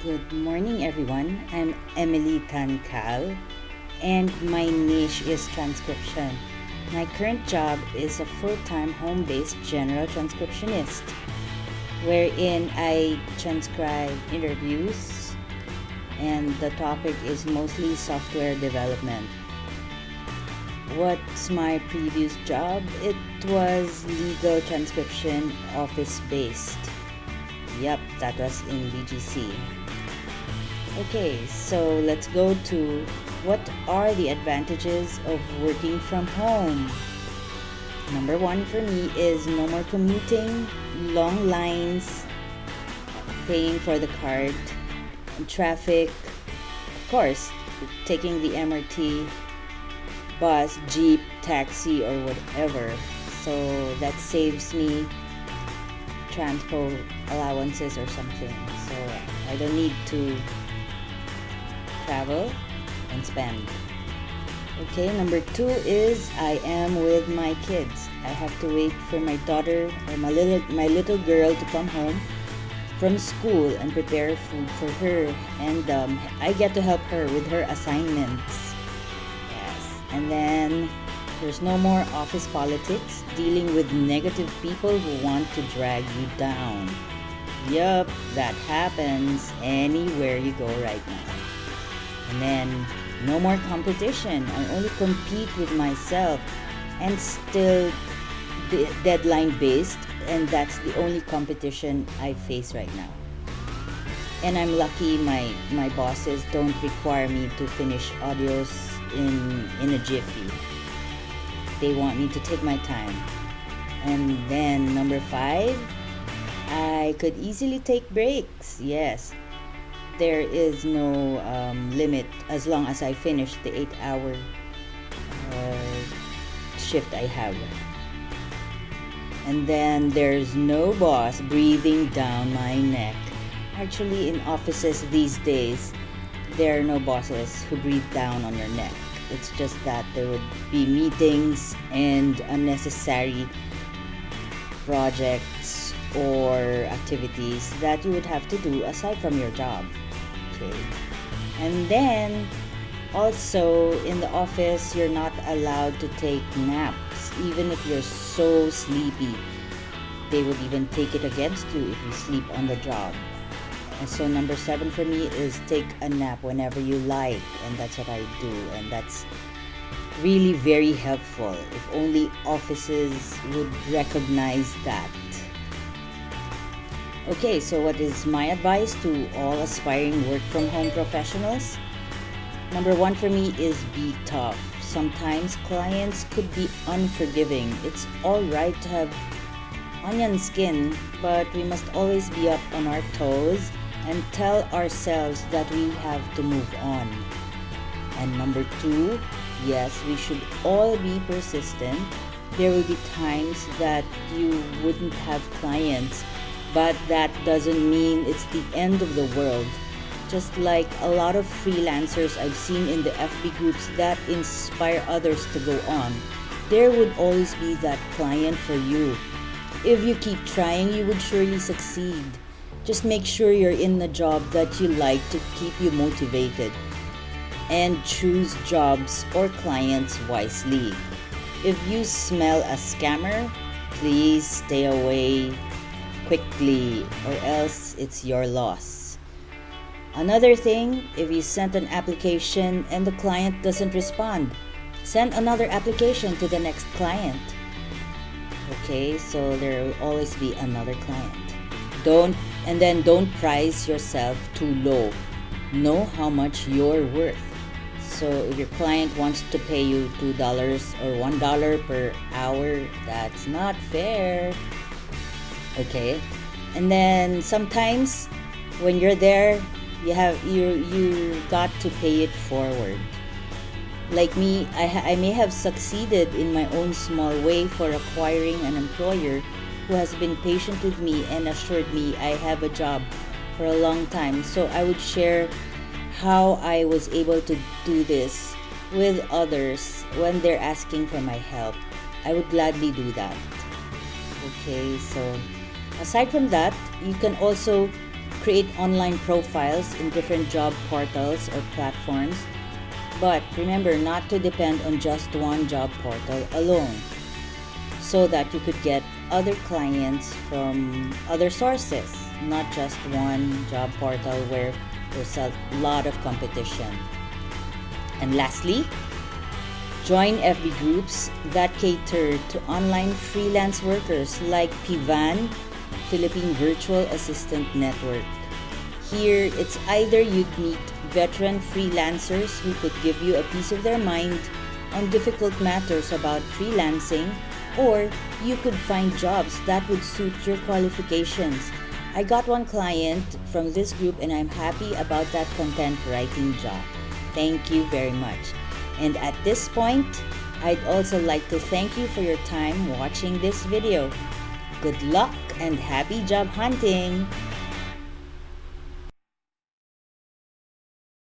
Good morning, everyone. I'm Emily Tankal, and my niche is transcription. My current job is a full time home based general transcriptionist, wherein I transcribe interviews, and the topic is mostly software development. What's my previous job? It was legal transcription, office based. Yep, that was in BGC. Okay, so let's go to what are the advantages of working from home. Number one for me is no more commuting, long lines, paying for the card, traffic, of course, taking the MRT, bus, jeep, taxi, or whatever. So that saves me transport allowances or something. So I don't need to travel and spend. Okay, number two is I am with my kids. I have to wait for my daughter or my little girl to come home from school and prepare food for her, and I get to help her with her assignments. Yes, and then there's no more office politics, dealing with negative people who want to drag you down. Yup, that happens anywhere you go right now. And then no more competition. I only compete with myself, and still deadline based, and that's the only competition I face right now. And I'm lucky my bosses don't require me to finish audios in a jiffy. They want me to take my time. And then number five, I could easily take breaks. Yes, there is no limit as long as I finish the 8-hour shift I have. And then there's no boss breathing down my neck. Actually, in offices these days, there are no bosses who breathe down on your neck. It's just that there would be meetings and unnecessary projects or activities that you would have to do aside from your job. Okay. And then also in the office, you're not allowed to take naps, even if you're so sleepy. They would even take it against you if you sleep on the job. And so number 7 for me is take a nap whenever you like, and that's what I do, and that's really very helpful. If only offices would recognize that. Okay, so what is my advice to all aspiring work from home professionals? Number 1 for me is be tough. Sometimes clients could be unforgiving. It's alright to have onion skin, but we must always be up on our toes and tell ourselves that we have to move on. And number 2, yes, we should all be persistent. There will be times that you wouldn't have clients, but that doesn't mean it's the end of the world. Just like a lot of freelancers I've seen in the FB groups that inspire others to go on, there would always be that client for you. If you keep trying, you would surely succeed. Just make sure you're in a job that you like to keep you motivated, and choose jobs or clients wisely. If you smell a scammer, please stay away quickly, or else it's your loss. Another thing, if you sent an application and the client doesn't respond, send another application to the next client. Okay, so there will always be another client. Don't price yourself too low. Know how much you're worth. So if your client wants to pay you $2 or $1 per hour, that's not fair. Okay? And then sometimes when you're there, you got to pay it forward. Like me, I may have succeeded in my own small way for acquiring an employer who has been patient with me and assured me I have a job for a long time. So I would share how I was able to do this with others when they're asking for my help. I would gladly do that. Okay, so aside from that, you can also create online profiles in different job portals or platforms. But remember not to depend on just one job portal alone, so that you could get other clients from other sources, not just one job portal where there's a lot of competition. And lastly, join FB groups that cater to online freelance workers like PVAN, Philippine Virtual Assistant Network. Here, it's either you'd meet veteran freelancers who could give you a piece of their mind on difficult matters about freelancing, or you could find jobs that would suit your qualifications. I got one client from this group and I'm happy about that content writing job. Thank you very much. And at this point, I'd also like to thank you for your time watching this video. Good luck and happy job hunting!